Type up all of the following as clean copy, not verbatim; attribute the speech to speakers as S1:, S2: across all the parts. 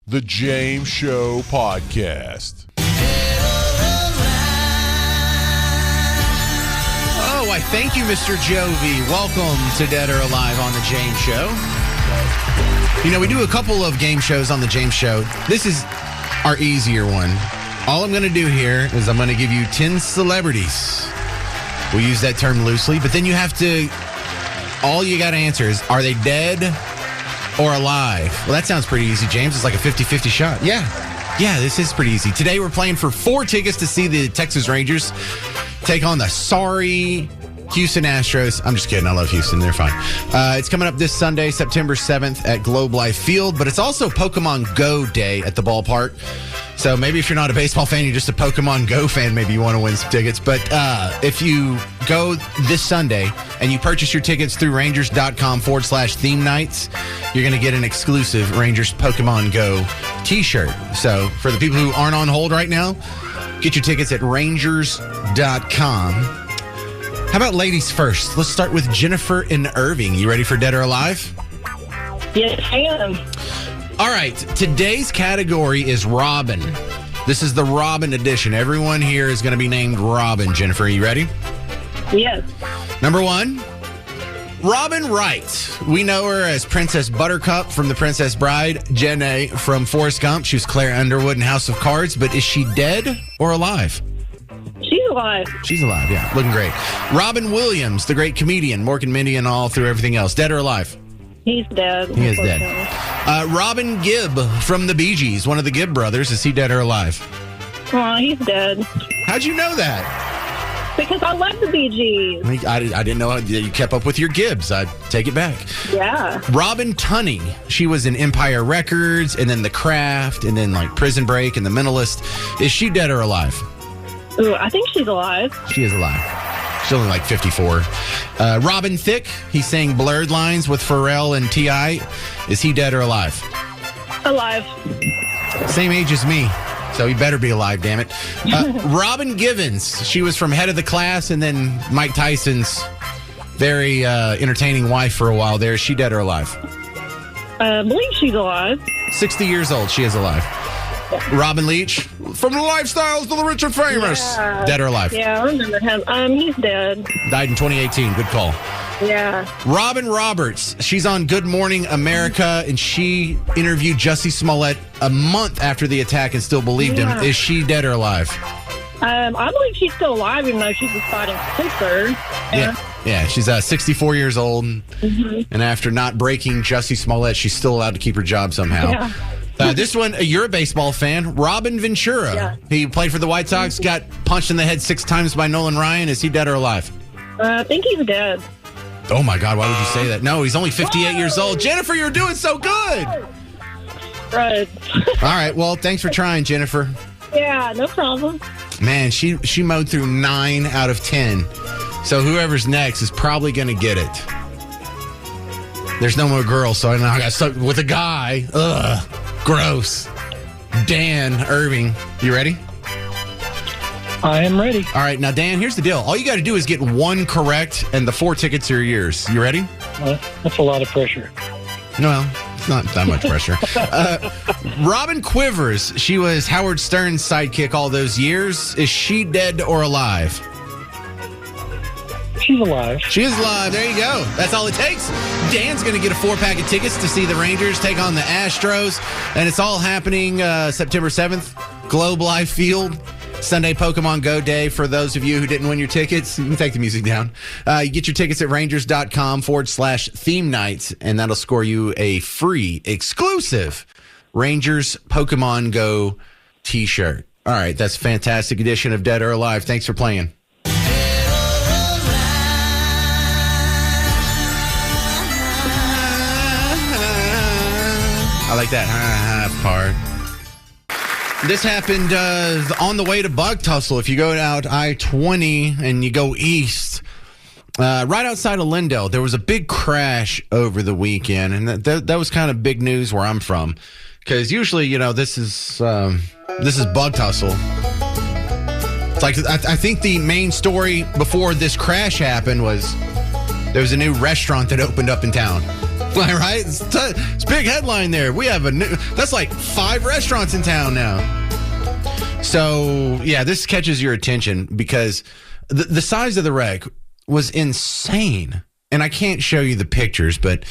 S1: The James Show Podcast.
S2: Oh, I thank you, Mr. Jovi. Welcome to Dead or Alive on The James Show. You know, we do a couple of game shows on The James Show. This is our easier one. All I'm going to do here is I'm going to give you 10 celebrities. We'll use that term loosely, but then you have to, all you got to answer is, are they dead or alive? Well, that sounds pretty easy, James. It's like a 50-50 shot. Yeah, this is pretty easy. Today we're playing for 4 tickets to see the Texas Rangers take on the sorry Houston Astros. I'm just kidding. I love Houston. They're fine. It's coming up this Sunday, September 7th at Globe Life Field, but it's also Pokemon Go Day at the ballpark. So maybe if you're not a baseball fan, you're just a Pokemon Go fan, maybe you want to win some tickets. But if you go this Sunday and you purchase your tickets through Rangers.com/theme nights, you're going to get an exclusive Rangers Pokemon Go t-shirt. So for the people who aren't on hold right now, get your tickets at Rangers.com. How about ladies first? Let's start with Jennifer in Irving. You ready for Dead or Alive?
S3: Yes, I am.
S2: All right, today's category is Robin. This is the Robin edition. Everyone here is going to be named Robin. Jennifer, are you ready?
S3: Yes.
S2: Number 1, Robin Wright. We know her as Princess Buttercup from The Princess Bride, Jenna from Forrest Gump. She was Claire Underwood in House of Cards, but is she dead or alive?
S3: She's alive.
S2: She's alive, yeah. Looking great. Robin Williams, the great comedian, Mork and Mindy and all through everything else. Dead or alive?
S3: He's dead.
S2: He is dead. Robin Gibb from the Bee Gees, one of the Gibb brothers. Is he dead or alive?
S3: Oh, he's dead.
S2: How'd you know that?
S3: Because I love the Bee Gees.
S2: I didn't know you kept up with your Gibbs. I take it back.
S3: Yeah.
S2: Robin Tunney. She was in Empire Records and then The Craft and then like Prison Break and The Mentalist. Is she dead or alive?
S3: Ooh, I think she's alive.
S2: She is alive. She's only like 54. Robin Thicke. He sang Blurred Lines with Pharrell and T.I. Is he dead or alive?
S3: Alive.
S2: Same age as me. So he better be alive, damn it. Robin Givens. She was from Head of the Class and then Mike Tyson's very entertaining wife for a while there. Is she dead or alive?
S3: I believe she's alive.
S2: 60 years old. She is alive. Robin Leach. From the Lifestyles to the Rich and Famous.
S3: Yeah.
S2: Dead or alive?
S3: Yeah, I remember him. He's dead.
S2: Died in 2018. Good call.
S3: Yeah.
S2: Robin Roberts. She's on Good Morning America, and she interviewed Jussie Smollett a month after the attack and still believed him. Is she dead or alive?
S3: I believe she's still alive, even though she's just fighting cancer.
S2: Yeah, she's 64 years old, and after not breaking Jussie Smollett, she's still allowed to keep her job somehow.
S3: Yeah.
S2: This one, you're a baseball fan. Robin Ventura.
S3: Yeah.
S2: He played for the White Sox, got punched in the head 6 times by Nolan Ryan. Is he dead or alive?
S3: I think he's dead.
S2: Oh, my God. Why would you say that? No, he's only 58 years old. Jennifer, you're doing so good.
S3: Right.
S2: All right. Well, thanks for trying, Jennifer.
S3: Yeah, no problem.
S2: Man, she mowed through 9 out of 10. So whoever's next is probably going to get it. There's no more girls, so I know I got stuck with a guy. Ugh. Gross. Dan Irving. You ready?
S4: I am ready.
S2: All right. Now, Dan, here's the deal. All you got to do is get 1 correct, and the 4 tickets are yours. You ready?
S4: That's a lot of pressure.
S2: No, it's not that much pressure. Robin Quivers. She was Howard Stern's sidekick all those years. Is she dead or alive?
S4: She's alive.
S2: She is alive. There you go. That's all it takes. Dan's going to get a 4-pack of tickets to see the Rangers take on the Astros. And it's all happening September 7th, Globe Life Field. Sunday Pokemon Go Day for those of you who didn't win your tickets. You can take the music down. You get your tickets at Rangers.com/theme nights, and that'll score you a free, exclusive Rangers Pokemon Go t-shirt. All right, that's a fantastic edition of Dead or Alive. Thanks for playing. I like that part. This happened on the way to Bug Tussle. If you go out I-20 and you go east, right outside of Lindale, there was a big crash over the weekend, and that was kind of big news where I'm from, because usually, you know, this is Bug Tussle. It's like I think the main story before this crash happened was there was a new restaurant that opened up in town. Right? It's a big headline there. We have that's like 5 restaurants in town now. So, yeah, this catches your attention because the size of the wreck was insane. And I can't show you the pictures, but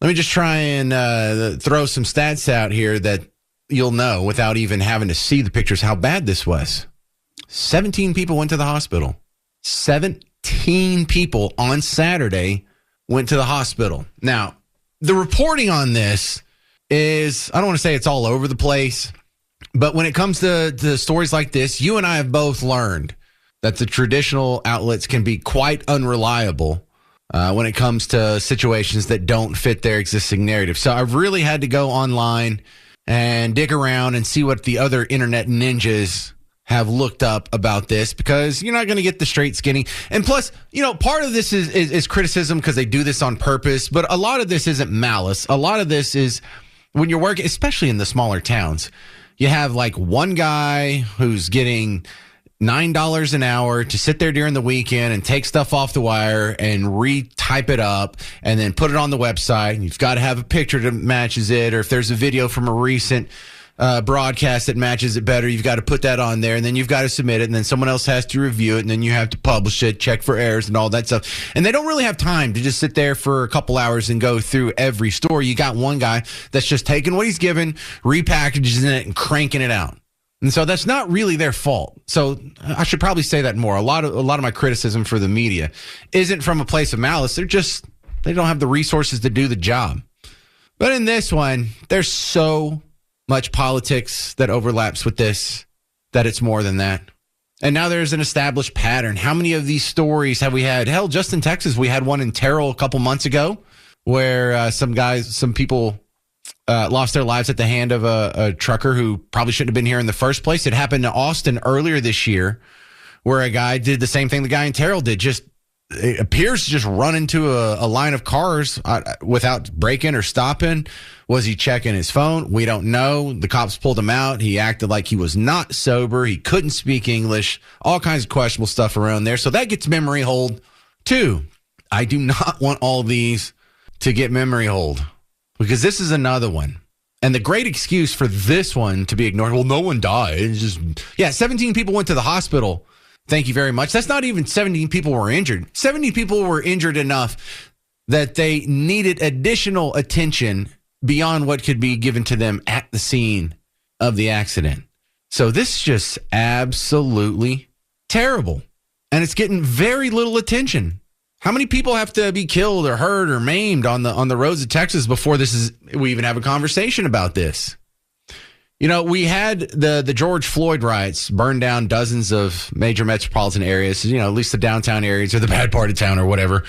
S2: let me just try and throw some stats out here that you'll know without even having to see the pictures how bad this was. 17 people went to the hospital. 17 people on Saturday went to the hospital. Now, the reporting on this is, I don't want to say it's all over the place, but when it comes to stories like this, you and I have both learned that the traditional outlets can be quite unreliable when it comes to situations that don't fit their existing narrative. So I've really had to go online and dig around and see what the other internet ninjas have looked up about this, because you're not going to get the straight skinny. And plus, part of this is criticism because they do this on purpose, but a lot of this isn't malice. A lot of this is when you're working, especially in the smaller towns, you have like one guy who's getting $9 an hour to sit there during the weekend and take stuff off the wire and retype it up and then put it on the website. And you've got to have a picture that matches it, or if there's a video from a recent broadcast that matches it better, you've got to put that on there, and then you've got to submit it, and then someone else has to review it, and then you have to publish it, check for errors and all that stuff. And they don't really have time to just sit there for a couple hours and go through every story. You got one guy that's just taking what he's given, repackaging it, and cranking it out. And so that's not really their fault. So I should probably say that more. A lot of my criticism for the media isn't from a place of malice. They don't have the resources to do the job. But in this one, there's so much politics that overlaps with this that it's more than that. And now there's an established pattern. How many of these stories have we had? Hell, just in Texas, we had one in Terrell a couple months ago where some people lost their lives at the hand of a trucker who probably shouldn't have been here in the first place. It happened to Austin earlier this year where a guy did the same thing the guy in Terrell did. It appears to just run into a line of cars without braking or stopping. Was he checking his phone? We don't know. The cops pulled him out. He acted like he was not sober. He couldn't speak English. All kinds of questionable stuff around there. So that gets memory hold too. I do not want all these to get memory hold, because this is another one. And the great excuse for this one to be ignored, well, no one died. It's just, 17 people went to the hospital. Thank you very much. That's not even 17 people were injured. 70 people were injured enough that they needed additional attention beyond what could be given to them at the scene of the accident. So this is just absolutely terrible. And it's getting very little attention. How many people have to be killed or hurt or maimed on the roads of Texas before we even have a conversation about this? We had the George Floyd riots burn down dozens of major metropolitan areas, at least the downtown areas or the bad part of town or whatever,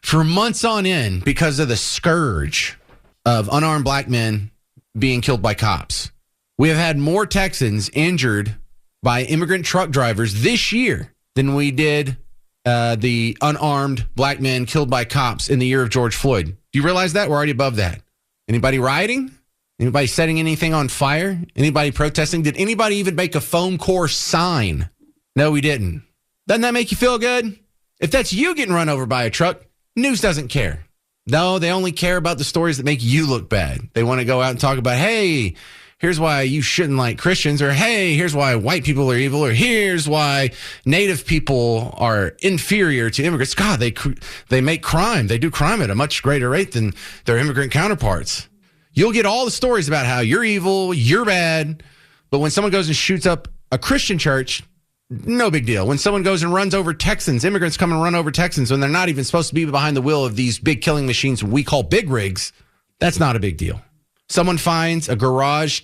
S2: for months on end because of the scourge of unarmed black men being killed by cops. We have had more Texans injured by immigrant truck drivers this year than we did the unarmed black men killed by cops in the year of George Floyd. Do you realize that? We're already above that. Anybody rioting? Anybody setting anything on fire? Anybody protesting? Did anybody even make a foam core sign? No, we didn't. Doesn't that make you feel good? If that's you getting run over by a truck, news doesn't care. No, they only care about the stories that make you look bad. They want to go out and talk about, hey, here's why you shouldn't like Christians, or hey, here's why white people are evil, or here's why native people are inferior to immigrants. God, they make crime. They do crime at a much greater rate than their immigrant counterparts. You'll get all the stories about how you're evil, you're bad, but when someone goes and shoots up a Christian church, no big deal. When someone goes and runs over Texans, immigrants come and run over Texans when they're not even supposed to be behind the wheel of these big killing machines we call big rigs, that's not a big deal. Someone finds a garage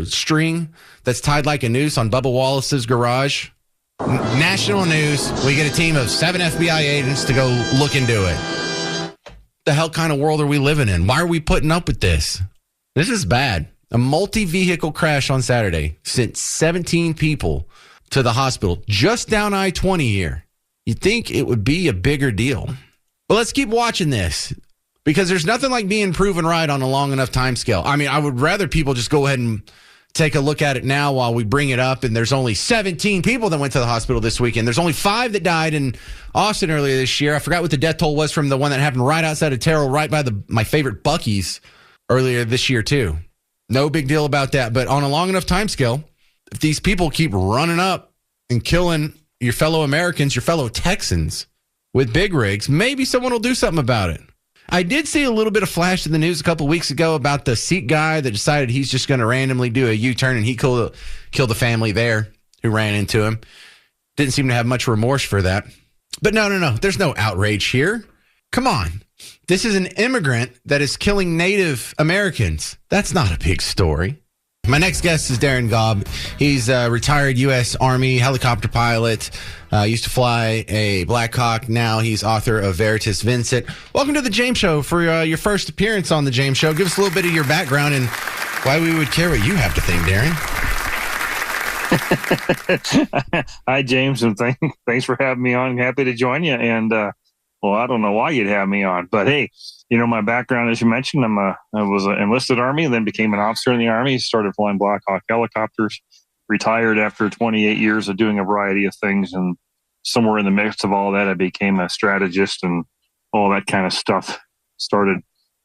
S2: string that's tied like a noose on Bubba Wallace's garage. National news. We get a team of 7 FBI agents to go look into it. The hell kind of world are we living in? Why are we putting up with this? This is bad. A multi-vehicle crash on Saturday sent 17 people to the hospital just down I-20 here. You'd think it would be a bigger deal. But let's keep watching this, because there's nothing like being proven right on a long enough time scale. I mean, I would rather people just go ahead and take a look at it now while we bring it up. And there's only 17 people that went to the hospital this weekend. There's only 5 that died in Austin earlier this year. I forgot what the death toll was from the one that happened right outside of Terrell, right by my favorite Buc-ee's earlier this year, too. No big deal about that. But on a long enough time scale, if these people keep running up and killing your fellow Americans, your fellow Texans with big rigs, maybe someone will do something about it. I did see a little bit of flash in the news a couple weeks ago about the Sikh guy that decided he's just going to randomly do a U-turn, and he killed the family there who ran into him. Didn't seem to have much remorse for that. But no. There's no outrage here. Come on. This is an immigrant that is killing Native Americans. That's not a big story. My next guest is Darren Gobb. He's a retired U.S. Army helicopter pilot. Used to fly a Black Hawk. Now he's author of Veritas Vincent. Welcome to the James Show for your first appearance on the James Show. Give us a little bit of your background and why we would care what you have to think, Darren.
S5: Hi, James, and thanks for having me on. Happy to join you. And well, I don't know why you'd have me on, but hey, my background, as you mentioned, I was an enlisted Army, then became an officer in the Army, started flying Black Hawk helicopters, retired after 28 years of doing a variety of things. And somewhere in the midst of all that, I became a strategist and all that kind of stuff. Started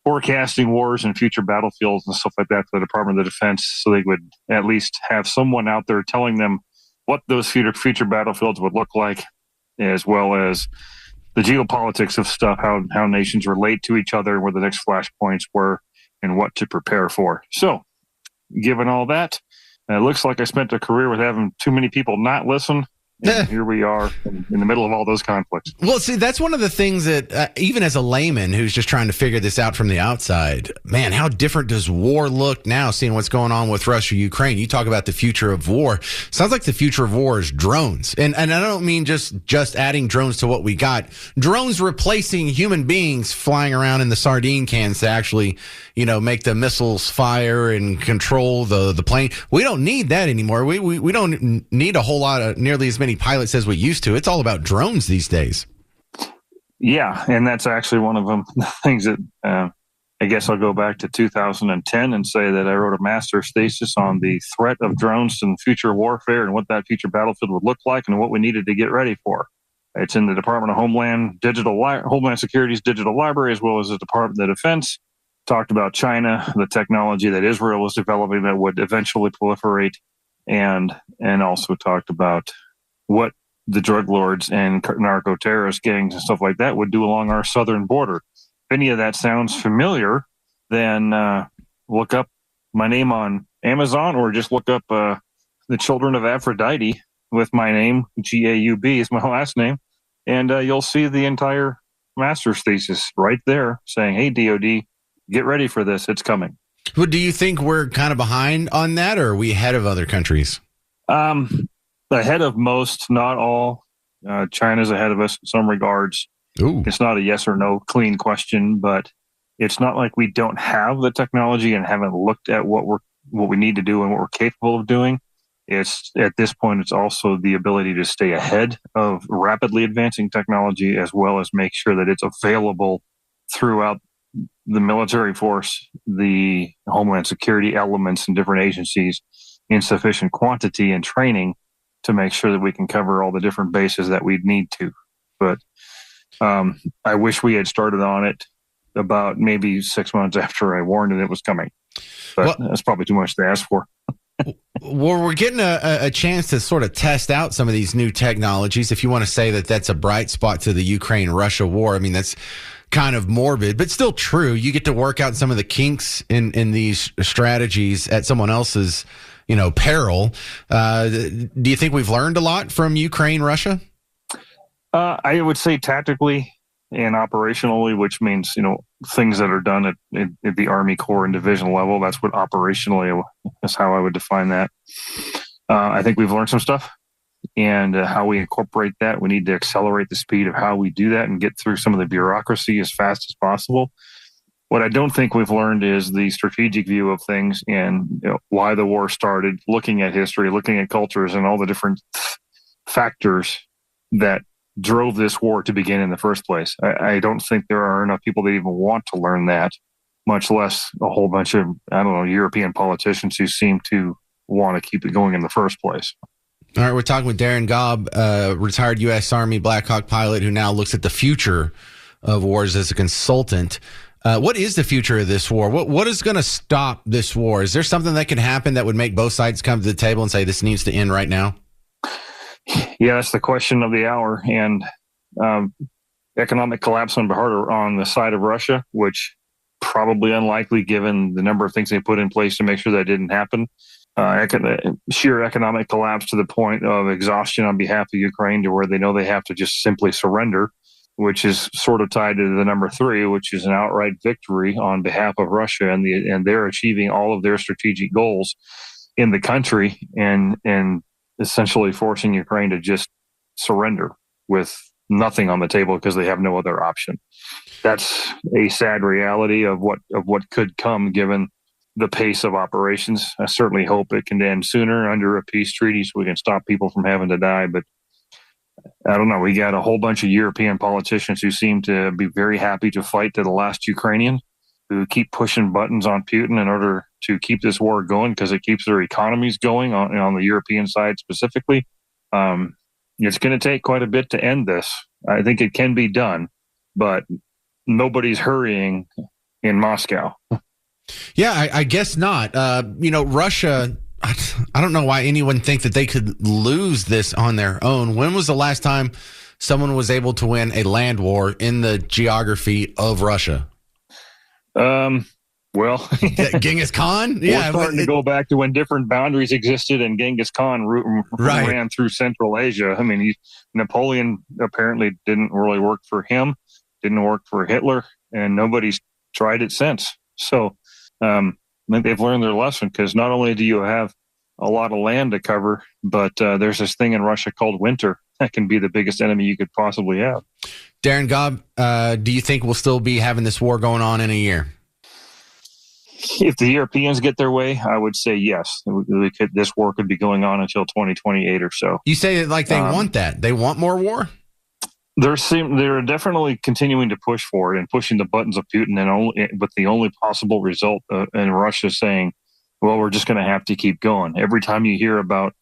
S5: forecasting wars and future battlefields and stuff like that for the Department of Defense, so they would at least have someone out there telling them what those future battlefields would look like, as well as the geopolitics of stuff, how nations relate to each other, where the next flashpoints were, and what to prepare for. So, given all that, it looks like I spent a career with having too many people not listen. And here we are in the middle of all those conflicts.
S2: Well, see, that's one of the things that even as a layman who's just trying to figure this out from the outside, man, how different does war look now, seeing what's going on with Russia, Ukraine? You talk about the future of war. Sounds like the future of war is drones. And I don't mean just adding drones to what we got. Drones replacing human beings flying around in the sardine cans to actually, make the missiles fire and control the plane. We don't need that anymore. We don't need a whole lot of nearly as many pilots as we used to. It's all about drones these days.
S5: Yeah, and that's actually one of them. The things that I guess I'll go back to 2010 and say that I wrote a master's thesis on the threat of drones in future warfare and what that future battlefield would look like and what we needed to get ready for. It's in the Department of Homeland Security's digital library, as well as the Department of Defense. Talked about China, the technology that Israel was developing that would eventually proliferate, and also talked about what the drug lords and narco-terrorist gangs and stuff like that would do along our southern border. If any of that sounds familiar, then look up my name on Amazon or just look up The Children of Aphrodite with my name, G-A-U-B is my last name, and you'll see the entire master's thesis right there saying, hey, DOD, get ready for this. It's coming.
S2: Well, do you think we're kind of behind on that, or are we ahead of other countries?
S5: Ahead of most, not all. China's ahead of us in some regards.
S2: Ooh.
S5: It's not a yes or no clean question, but it's not like we don't have the technology and haven't looked at what we need to do and what we're capable of doing. It's at this point, it's also the ability to stay ahead of rapidly advancing technology, as well as make sure that it's available throughout the military force, the Homeland Security elements and different agencies in sufficient quantity and training to make sure that we can cover all the different bases that we need to. But I wish we had started on it about maybe 6 months after I warned it was coming. But that's probably too much to ask for.
S2: Well, we're getting a chance to sort of test out some of these new technologies. If you want to say that that's a bright spot to the Ukraine-Russia war, I mean, that's kind of morbid, but still true. You get to work out some of the kinks in these strategies at someone else's, peril. Do you think we've learned a lot from Ukraine, Russia?
S5: I would say tactically and operationally, which means, things that are done at the Army Corps and division level. That's what operationally is how I would define that. I think we've learned some stuff, and how we incorporate that. We need to accelerate the speed of how we do that and get through some of the bureaucracy as fast as possible. What I don't think we've learned is the strategic view of things and why the war started, looking at history, looking at cultures and all the different factors that drove this war to begin in the first place. I don't think there are enough people that even want to learn that, much less a whole bunch of, European politicians who seem to want to keep it going in the first place.
S2: All right, we're talking with Darren Gobb, retired U.S. Army Black Hawk pilot who now looks at the future of wars as a consultant. What is the future of this war? What is going to stop this war? Is there something that can happen that would make both sides come to the table and say this needs to end right now?
S5: Yeah, that's the question of the hour. And economic collapse on the side of Russia, which probably unlikely given the number of things they put in place to make sure that didn't happen. Sheer economic collapse to the point of exhaustion on behalf of Ukraine to where they know they have to just simply surrender, which is sort of tied to the number 3, which is an outright victory on behalf of Russia, and they're achieving all of their strategic goals in the country and essentially forcing Ukraine to just surrender with nothing on the table because they have no other option. That's a sad reality of what could come given the pace of operations. I certainly hope it can end sooner under a peace treaty so we can stop people from having to die. But I don't know. We got a whole bunch of European politicians who seem to be very happy to fight to the last Ukrainian, who keep pushing buttons on Putin in order to keep this war going because it keeps their economies going on the European side specifically. It's going to take quite a bit to end this. I think it can be done, but nobody's hurrying in Moscow.
S2: Yeah, I guess not. Russia, I don't know why anyone think that they could lose this on their own. When was the last time someone was able to win a land war in the geography of Russia? Genghis Khan?
S5: Yeah, we're starting to go back to when different boundaries existed and Genghis Khan ran through Central Asia. I mean, Napoleon apparently didn't really work for him, didn't work for Hitler, and nobody's tried it since. So I think they've learned their lesson because not only do you have a lot of land to cover, but there's this thing in Russia called winter that can be the biggest enemy you could possibly have.
S2: Darren Gobb, do you think we'll still be having this war going on in a year?
S5: If the Europeans get their way, I would say yes. This war could be going on until 2028 or so.
S2: You say it like they want that. They want more war?
S5: They're definitely continuing to push for it and pushing the buttons of Putin, but the only possible result in Russia saying, well, we're just going to have to keep going. Every time you hear about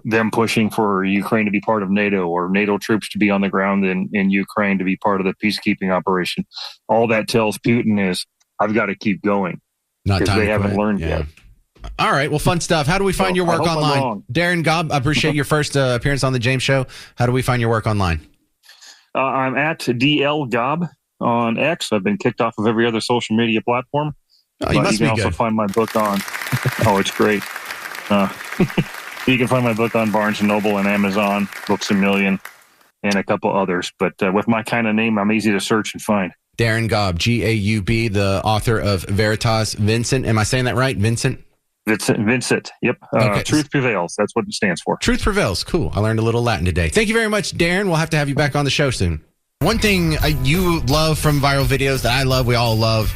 S5: them pushing for Ukraine to be part of NATO or NATO troops to be on the ground in Ukraine to be part of the peacekeeping operation, all that tells Putin is, I've got to keep going.
S2: Not time
S5: they haven't learned yet.
S2: All right. Well, fun stuff. How do we find your work online? Darren Gobb, I appreciate your first appearance on the James Show. How do we find your work online?
S5: I'm at DL Gobb on X. I've been kicked off of every other social media platform.
S2: Oh, you can
S5: also find my book on. Oh, it's great. You can find my book on Barnes & Noble and Amazon, Books A Million, and a couple others. But with my kind of name, I'm easy to search and find.
S2: Darren Gobb, G-A-U-B, the author of Veritas Vincent. Am I saying that right? Vincent?
S5: Vincent. Yep. Okay. Truth Prevails. That's what it stands for.
S2: Truth Prevails. Cool. I learned a little Latin today. Thank you very much, Darren. We'll have to have you back on the show soon. One thing you love from viral videos that I love, we all love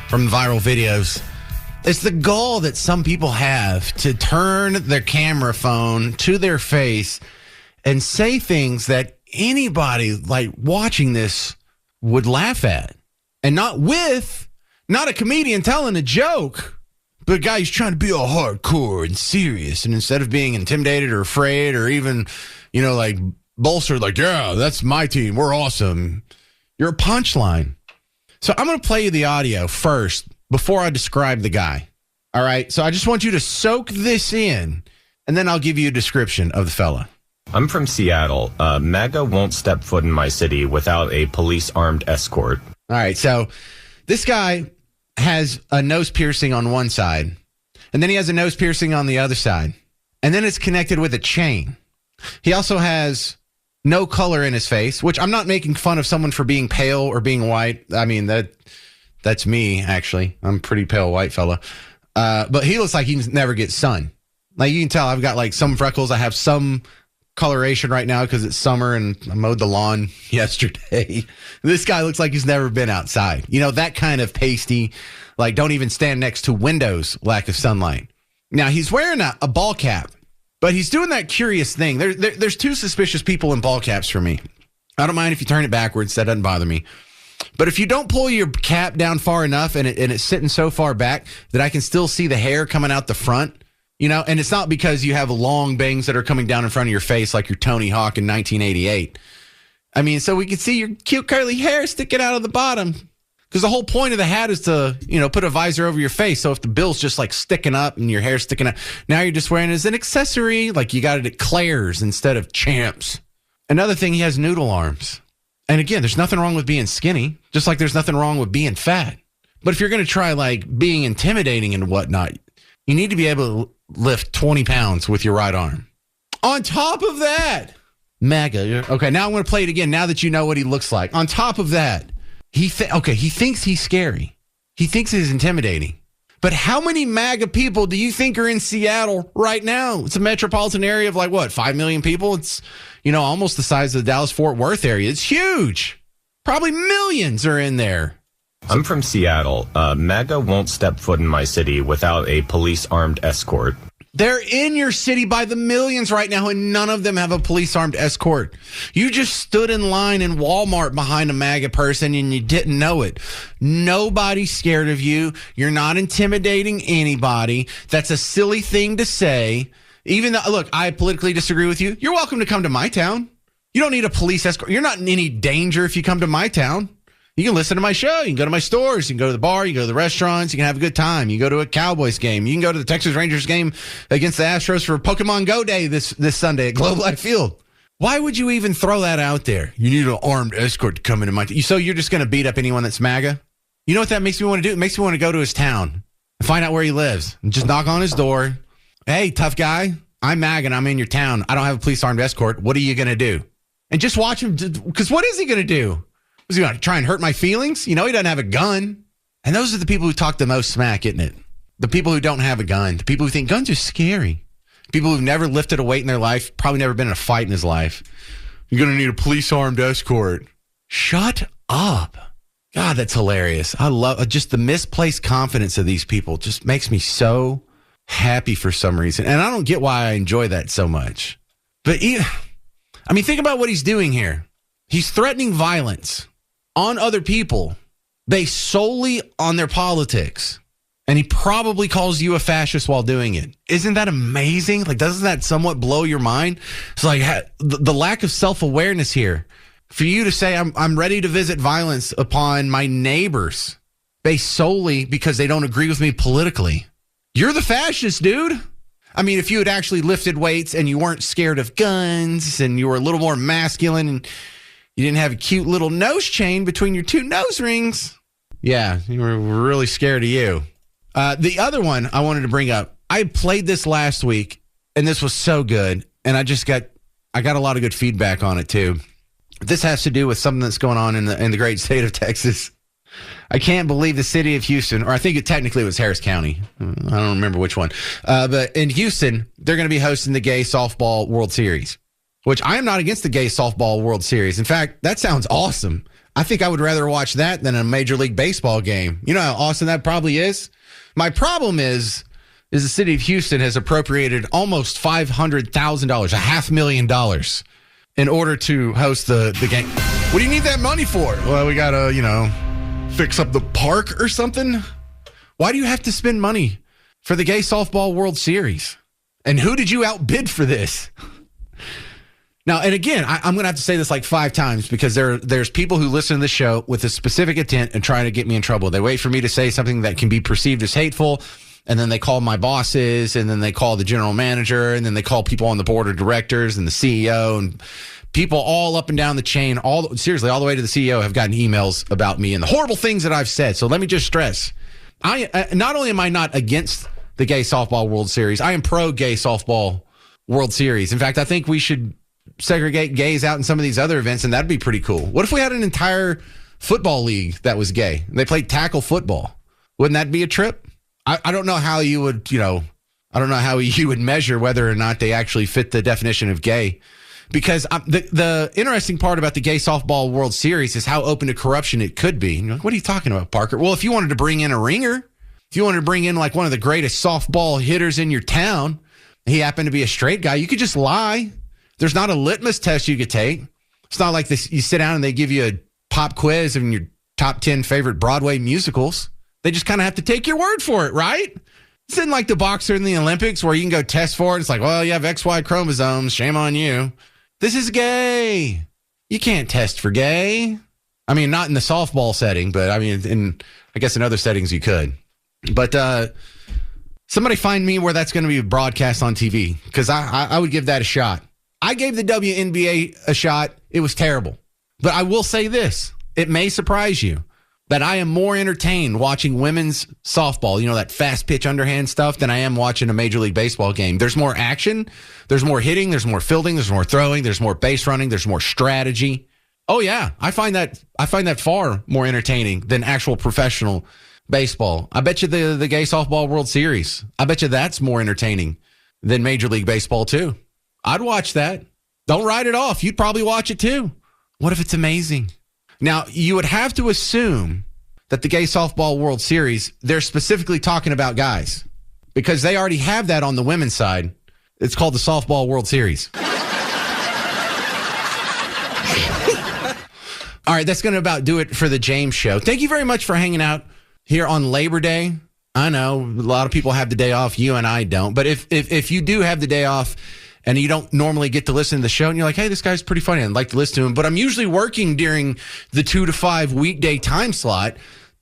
S2: from viral videos, is the goal that some people have to turn their camera phone to their face and say things that anybody like watching this would laugh at. And not a comedian telling a joke, but a guy who's trying to be all hardcore and serious. And instead of being intimidated or afraid or even, bolstered, like, yeah, that's my team, we're awesome, you're a punchline. So I'm going to play you the audio first before I describe the guy. All right? So I just want you to soak this in, and then I'll give you a description of the fella.
S6: I'm from Seattle. MAGA won't step foot in my city without a police-armed escort.
S2: All right, so this guy has a nose piercing on one side, and then he has a nose piercing on the other side, and then it's connected with a chain. He also has no color in his face, which I'm not making fun of someone for being pale or being white. I mean, that's me, actually. I'm a pretty pale white fella. But he looks like he never gets sun. Like, you can tell I've got, like, some freckles. I have some coloration right now because it's summer and I mowed the lawn yesterday. This guy looks like he's never been outside. That kind of pasty, like, don't even stand next to windows, lack of sunlight. Now, he's wearing a ball cap, but he's doing that curious thing. There's two suspicious people in ball caps for me. I don't mind if you turn it backwards. That doesn't bother me. But if you don't pull your cap down far enough and it's sitting so far back that I can still see the hair coming out the front, And it's not because you have long bangs that are coming down in front of your face like you're Tony Hawk in 1988. I mean, so we can see your cute curly hair sticking out of the bottom. Because the whole point of the hat is to, put a visor over your face. So if the bill's just like sticking up and your hair's sticking up, now you're just wearing it as an accessory. Like you got it at Claire's instead of Champs. Another thing, he has noodle arms. And again, there's nothing wrong with being skinny, just like there's nothing wrong with being fat. But if you're going to try like being intimidating and whatnot, you need to be able to lift 20 pounds with your right arm. On top of that, MAGA. Okay, now I'm going to play it again now that you know what he looks like. On top of that, he thinks he's scary. He thinks he's intimidating. But how many MAGA people do you think are in Seattle right now? It's a metropolitan area of 5 million people? It's, almost the size of the Dallas-Fort Worth area. It's huge. Probably millions are in there.
S6: I'm from Seattle. MAGA won't step foot in my city without a police armed escort.
S2: They're in your city by the millions right now, and none of them have a police armed escort. You just stood in line in Walmart behind a MAGA person and you didn't know it. Nobody's scared of you. You're not intimidating anybody. That's a silly thing to say. Even though, look, I politically disagree with you. You're welcome to come to my town. You don't need a police escort. You're not in any danger if you come to my town. You can listen to my show. You can go to my stores. You can go to the bar. You can go to the restaurants. You can have a good time. You can go to a Cowboys game. You can go to the Texas Rangers game against the Astros for Pokemon Go Day this Sunday at Globe Life Field. Why would you even throw that out there? You need an armed escort to come into my town. So you're just going to beat up anyone that's MAGA? You know what that makes me want to do? It makes me want to go to his town and find out where he lives and just knock on his door. Hey, tough guy, I'm MAGA and I'm in your town. I don't have a police armed escort. What are you going to do? And just watch him, because what is he going to do? Is he going to try and hurt my feelings? He doesn't have a gun. And those are the people who talk the most smack, isn't it? The people who don't have a gun. The people who think guns are scary. People who've never lifted a weight in their life, probably never been in a fight in his life. You're going to need a police-armed escort. Shut up. God, that's hilarious. I love just the misplaced confidence of these people. Just makes me so happy for some reason. And I don't get why I enjoy that so much. But, think about what he's doing here. He's threatening violence on other people based solely on their politics. And he probably calls you a fascist while doing it. Isn't that amazing? Doesn't that somewhat blow your mind? It's the lack of self-awareness here. For you to say, I'm ready to visit violence upon my neighbors based solely because they don't agree with me politically. You're the fascist, dude. If you had actually lifted weights and you weren't scared of guns and you were a little more masculine and you didn't have a cute little nose chain between your two nose rings. Yeah, you were really scared of you. The other one I wanted to bring up, I played this last week, and this was so good, and I got a lot of good feedback on it, too. This has to do with something that's going on in the great state of Texas. I can't believe the city of Houston, or I think it technically was Harris County. I don't remember which one. But in Houston, they're going to be hosting the Gay Softball World Series, which I am not against the Gay Softball World Series. In fact, that sounds awesome. I think I would rather watch that than a Major League Baseball game. You know how awesome that probably is? My problem is the city of Houston has appropriated almost $500,000, $500,000 in order to host the game. What do you need that money for? Well, we got to, fix up the park or something. Why do you have to spend money for the Gay Softball World Series? And who did you outbid for this? Now, and again, I'm going to have to say this 5 times because there's people who listen to this show with a specific intent and trying to get me in trouble. They wait for me to say something that can be perceived as hateful, and then they call my bosses, and then they call the general manager, and then they call people on the board of directors and the CEO, and people all up and down the chain, seriously, all the way to the CEO have gotten emails about me and the horrible things that I've said. So let me just stress, not only am I not against the Gay Softball World Series, I am pro-Gay Softball World Series. In fact, I think we should segregate gays out in some of these other events, and that'd be pretty cool. What if we had an entire football league that was gay? They played tackle football. Wouldn't that be a trip? I don't know how you would, I don't know how you would measure whether or not they actually fit the definition of gay. Because the interesting part about the Gay Softball World Series is how open to corruption it could be. You're like, what are you talking about, Parker? Well, if you wanted to bring in a ringer, if you wanted to bring in one of the greatest softball hitters in your town, he happened to be a straight guy, you could just lie. There's not a litmus test you could take. It's not like this. You sit down and they give you a pop quiz of your top 10 favorite Broadway musicals. They just kind of have to take your word for it, right? It's in like the boxer in the Olympics where you can go test for it. It's like, well, you have XY chromosomes. Shame on you. This is gay. You can't test for gay. I mean, not in the softball setting, but I mean, I guess in other settings you could. But somebody find me where that's going to be broadcast on TV, because I would give that a shot. I gave the WNBA a shot. It was terrible. But I will say this. It may surprise you that I am more entertained watching women's softball, that fast pitch underhand stuff, than I am watching a Major League Baseball game. There's more action. There's more hitting. There's more fielding. There's more throwing. There's more base running. There's more strategy. Oh, yeah. I find that far more entertaining than actual professional baseball. I bet you the Gay Softball World Series, I bet you that's more entertaining than Major League Baseball, too. I'd watch that. Don't write it off. You'd probably watch it, too. What if it's amazing? Now, you would have to assume that the Gay Softball World Series, they're specifically talking about guys, because they already have that on the women's side. It's called the Softball World Series. All right, that's going to about do it for the James Show. Thank you very much for hanging out here on Labor Day. I know a lot of people have the day off. You and I don't. But if you do have the day off and you don't normally get to listen to the show and you're like, hey, this guy's pretty funny, I'd like to listen to him, but I'm usually working during the 2 to 5 weekday time slot,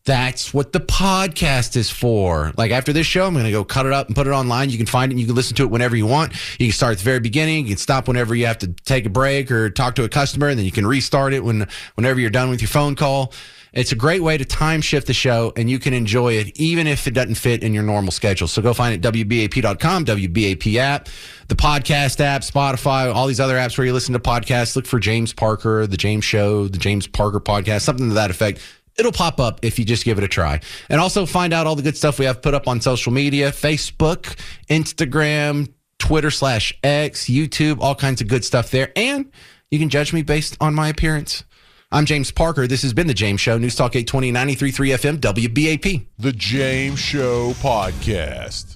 S2: that's what the podcast is for. Like after this show, I'm going to go cut it up and put it online. You can find it and you can listen to it whenever you want. You can start at the very beginning. You can stop whenever you have to take a break or talk to a customer, and then you can restart it whenever you're done with your phone call. It's a great way to time shift the show, and you can enjoy it even if it doesn't fit in your normal schedule. So go find it at WBAP.com, WBAP app, the podcast app, Spotify, all these other apps where you listen to podcasts. Look for James Parker, The James Show, The James Parker Podcast, something to that effect. It'll pop up if you just give it a try. And also find out all the good stuff we have put up on social media, Facebook, Instagram, Twitter/X, YouTube, all kinds of good stuff there. And you can judge me based on my appearance. I'm James Parker. This has been The James Show, News Talk 820, 93.3 FM, WBAP.
S1: The James Show Podcast.